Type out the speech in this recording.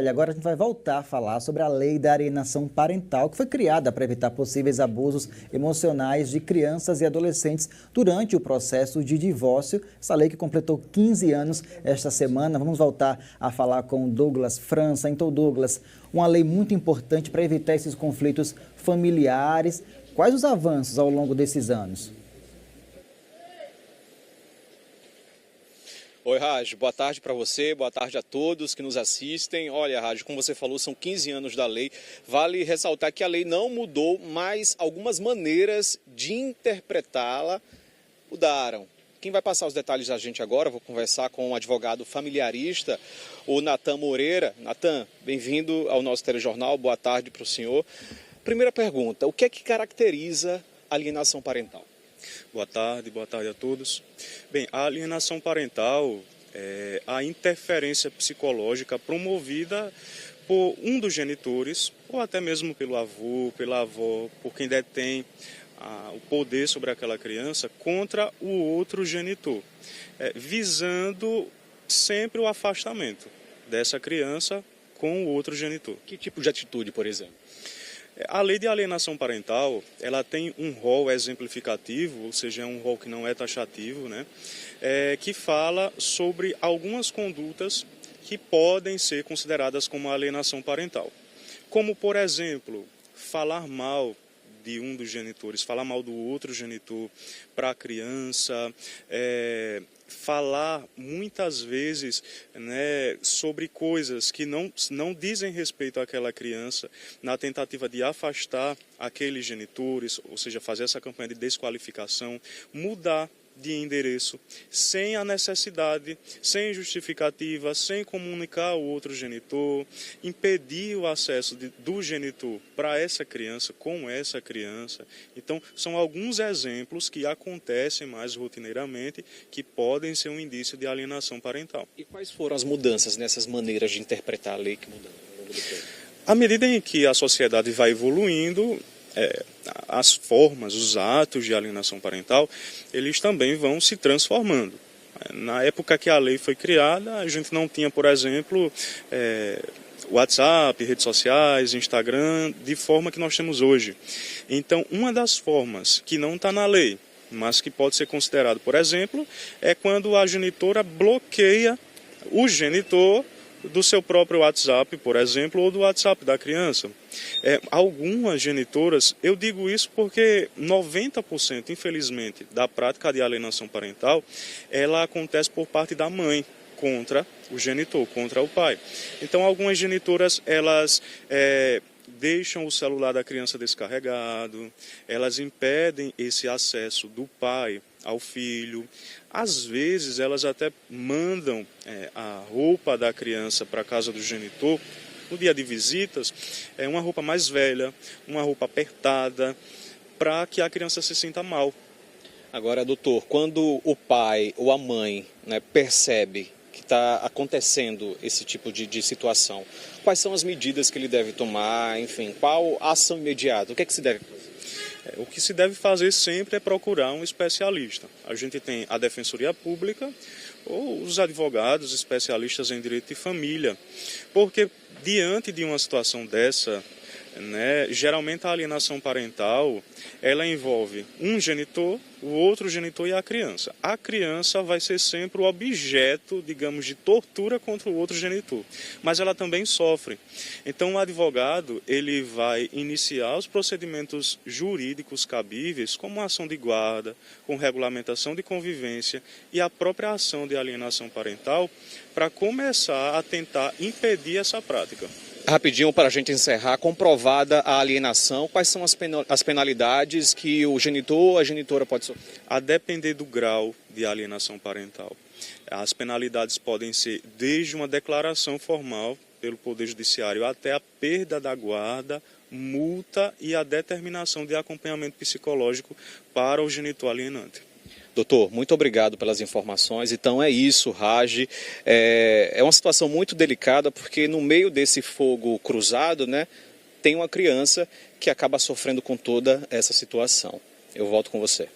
Olha, agora a gente vai voltar a falar sobre a lei da alienação parental, que foi criada para evitar possíveis abusos emocionais de crianças e adolescentes durante o processo de divórcio. Essa lei que completou 15 anos esta semana. Vamos voltar a falar com Douglas França. Então, Douglas, uma lei muito importante para evitar esses conflitos familiares. Quais os avanços ao longo desses anos? Oi, Raj, boa tarde para você, boa tarde a todos que nos assistem. Olha, Raj, como você falou, são 15 anos da lei. Vale ressaltar que a lei não mudou, mas algumas maneiras de interpretá-la mudaram. Quem vai passar os detalhes da gente agora, vou conversar com um advogado familiarista, o Natan Moreira. Natan, bem-vindo ao nosso telejornal, boa tarde para o senhor. Primeira pergunta, o que é que caracteriza a alienação parental? Boa tarde a todos. Bem, a alienação parental é a interferência psicológica promovida por um dos genitores, ou até mesmo pelo avô, pela avó, por quem detém o poder sobre aquela criança, contra o outro genitor, visando sempre o afastamento dessa criança com o outro genitor. Que tipo de atitude, por exemplo? A lei de alienação parental, ela tem um rol exemplificativo, ou seja, é um rol que não é taxativo, né? Que fala sobre algumas condutas que podem ser consideradas como alienação parental. Como, por exemplo, falar mal de um dos genitores, falar mal do outro genitor para a criança, falar muitas vezes, né, sobre coisas que não dizem respeito àquela criança, na tentativa de afastar aqueles genitores, ou seja, fazer essa campanha de desqualificação, mudar de endereço, sem a necessidade, sem justificativa, sem comunicar ao outro genitor, impedir o acesso do genitor para essa criança, com essa criança. Então, são alguns exemplos que acontecem mais rotineiramente, que podem ser um indício de alienação parental. E quais foram as mudanças nessas maneiras de interpretar a lei que mudaram ao longo do tempo? À medida em que a sociedade vai evoluindo, as formas, os atos de alienação parental, eles também vão se transformando. Na época que a lei foi criada, a gente não tinha, por exemplo, WhatsApp, redes sociais, Instagram, de forma que nós temos hoje. Então, uma das formas que não está na lei, mas que pode ser considerado, por exemplo, é quando a genitora bloqueia o genitor do seu próprio WhatsApp, por exemplo, ou do WhatsApp da criança. Algumas genitoras, eu digo isso porque 90%, infelizmente, da prática de alienação parental, ela acontece por parte da mãe contra o genitor, contra o pai. Então, algumas genitoras, elas deixam o celular da criança descarregado, elas impedem esse acesso do pai ao filho. Às vezes, elas até mandam a roupa da criança para a casa do genitor, no dia de visitas, uma roupa mais velha, uma roupa apertada, para que a criança se sinta mal. Agora, doutor, quando o pai ou a mãe, né, percebe que está acontecendo esse tipo de situação, quais são as medidas que ele deve tomar, enfim, qual a ação imediata, o que é que se deve fazer? O que se deve fazer sempre é procurar um especialista. A gente tem a Defensoria Pública ou os advogados especialistas em direito de família, porque diante de uma situação dessa, né, geralmente a alienação parental, ela envolve um genitor, o outro genitor e a criança. A criança vai ser sempre o objeto, digamos, de tortura contra o outro genitor, mas ela também sofre. Então o advogado, ele vai iniciar os procedimentos jurídicos cabíveis, como a ação de guarda, com regulamentação de convivência e a própria ação de alienação parental, para começar a tentar impedir essa prática. Rapidinho, para a gente encerrar, comprovada a alienação, quais são as penalidades que o genitor ou a genitora pode sofrer? A depender do grau de alienação parental. As penalidades podem ser desde uma declaração formal pelo Poder Judiciário até a perda da guarda, multa e a determinação de acompanhamento psicológico para o genitor alienante. Doutor, muito obrigado pelas informações. Então é isso, Raj. É uma situação muito delicada porque no meio desse fogo cruzado, né, tem uma criança que acaba sofrendo com toda essa situação. Eu volto com você.